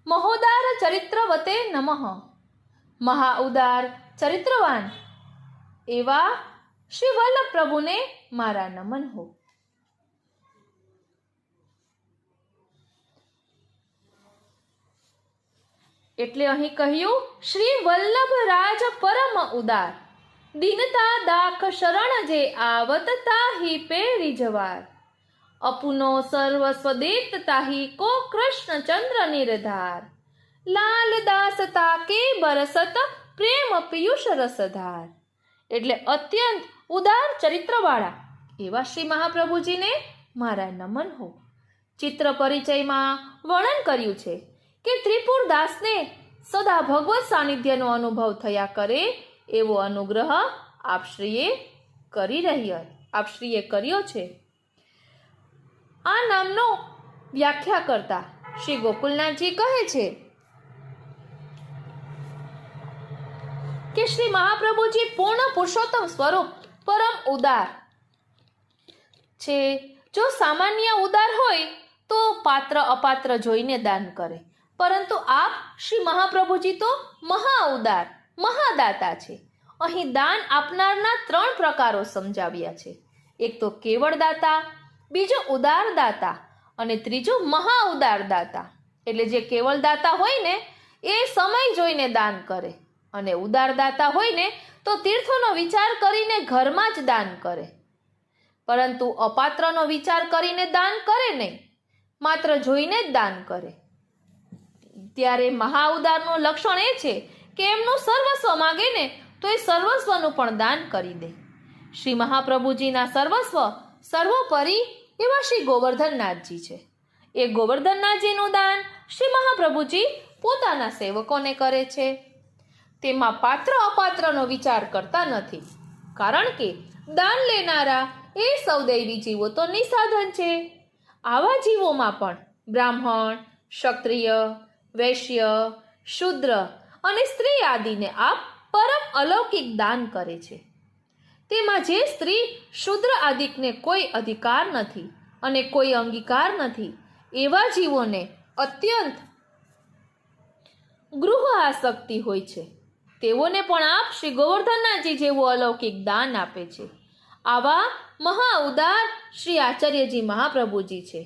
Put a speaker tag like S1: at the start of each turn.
S1: મહોદાર ચરિત્રવતે નમઃ. મહા ઉદાર ચરિત્રવાન એવા શ્રી વલ્લભ પ્રભુને મારા નમન હો. એટલે અહીં કહ્યું, શ્રી વલ્લભ રાજ પરમ ઉદાર, દીનતા દાખ શરણ જે આવત તાહી પેરી જવાર, અપુનો સર્વસ્વ દેત તાહી કો કૃષ્ણ ચંદ્ર નિરધાર, લાલ દાસ તાકે બરસત પ્રેમ પિયુષ રસધાર. એટલે અત્યંત ઉદાર ચરિત્રવાળા એવા શ્રી મહાપ્રભુજીને મારા નમન હો. ચિત્ર પરિચયમાં વર્ણન કર્યું છે કે ત્રિપુર દાસને સદા ભગવત સાનિધ્યનો અનુભવ થયા કરે એવો અનુગ્રહ આપશ્રીએ કર્યો છે. આ નામનો વ્યાખ્યા કરતા શ્રી ગોકુલનાથજી કહે છે કે શ્રી મહાપ્રભુજી પૂર્ણ પુરુષોત્તમ સ્વરૂપ પરમ ઉદાર છે. જો સામાન્ય ઉદાર હોય તો પાત્ર અપાત્ર જોઈને દાન કરે, પરંતુ આપ શ્રી મહાપ્રભુજી તો મહા ઉદાર મહાદાતા છે. અહીં દાન આપનારના 3 પ્રકારો સમજાવ્યા છે. એક તો કેવળ દાતા, બીજો ઉદાર દાતા અને ત્રીજો મહા ઉદાર દાતા. એટલે જે કેવળ દાતા હોય ને એ સમય જોઈને દાન કરે, અને ઉદાર દાતા હોય ને તો તીર્થોનો વિચાર કરીને ઘરમાં જ દાન કરે, પરંતુ અપાત્રનો વિચાર કરીને દાન કરે નહીં, માત્ર જોઈને જ દાન કરે. ત્યારે મહા ઉદારનું લક્ષણ એ છે કે એમનું સર્વસ્વ માગે ને તો એ સર્વસ્વનું પણ દાન કરી દે. શ્રી મહાપ્રભુજીના સર્વસ્વ સર્વોપરી એવા શ્રી ગોવર્ધનનાથજી છે. એ ગોવર્ધનનાથજીનું દાન શ્રી મહાપ્રભુજી પોતાના સેવકોને કરે છે. તેમાં પાત્ર અપાત્રનો વિચાર કરતા નથી, કારણ કે દાન લેનારા એ સૌદૈવી જીવો તો નિસાધન છે. આવા જીવોમાં પણ બ્રાહ્મણ, ક્ષત્રિય, વૈશ્ય, શૂદ્ર અને સ્ત્રી આદિને આપ પરમ અલૌકિક દાન કરે છે. તેમાં જે સ્ત્રી શૂદ્ર આદિકને કોઈ અધિકાર નથી અને કોઈ અંગીકાર નથી એવા જીવોને અત્યંત ગૃહ આસક્તિ હોય છે, તેઓને પણ આપ શ્રી ગોવર્ધનનાથજી જેવું અલૌકિક દાન આપે છે. આવા મહા ઉદાર શ્રી આચાર્યજી મહાપ્રભુજી છે.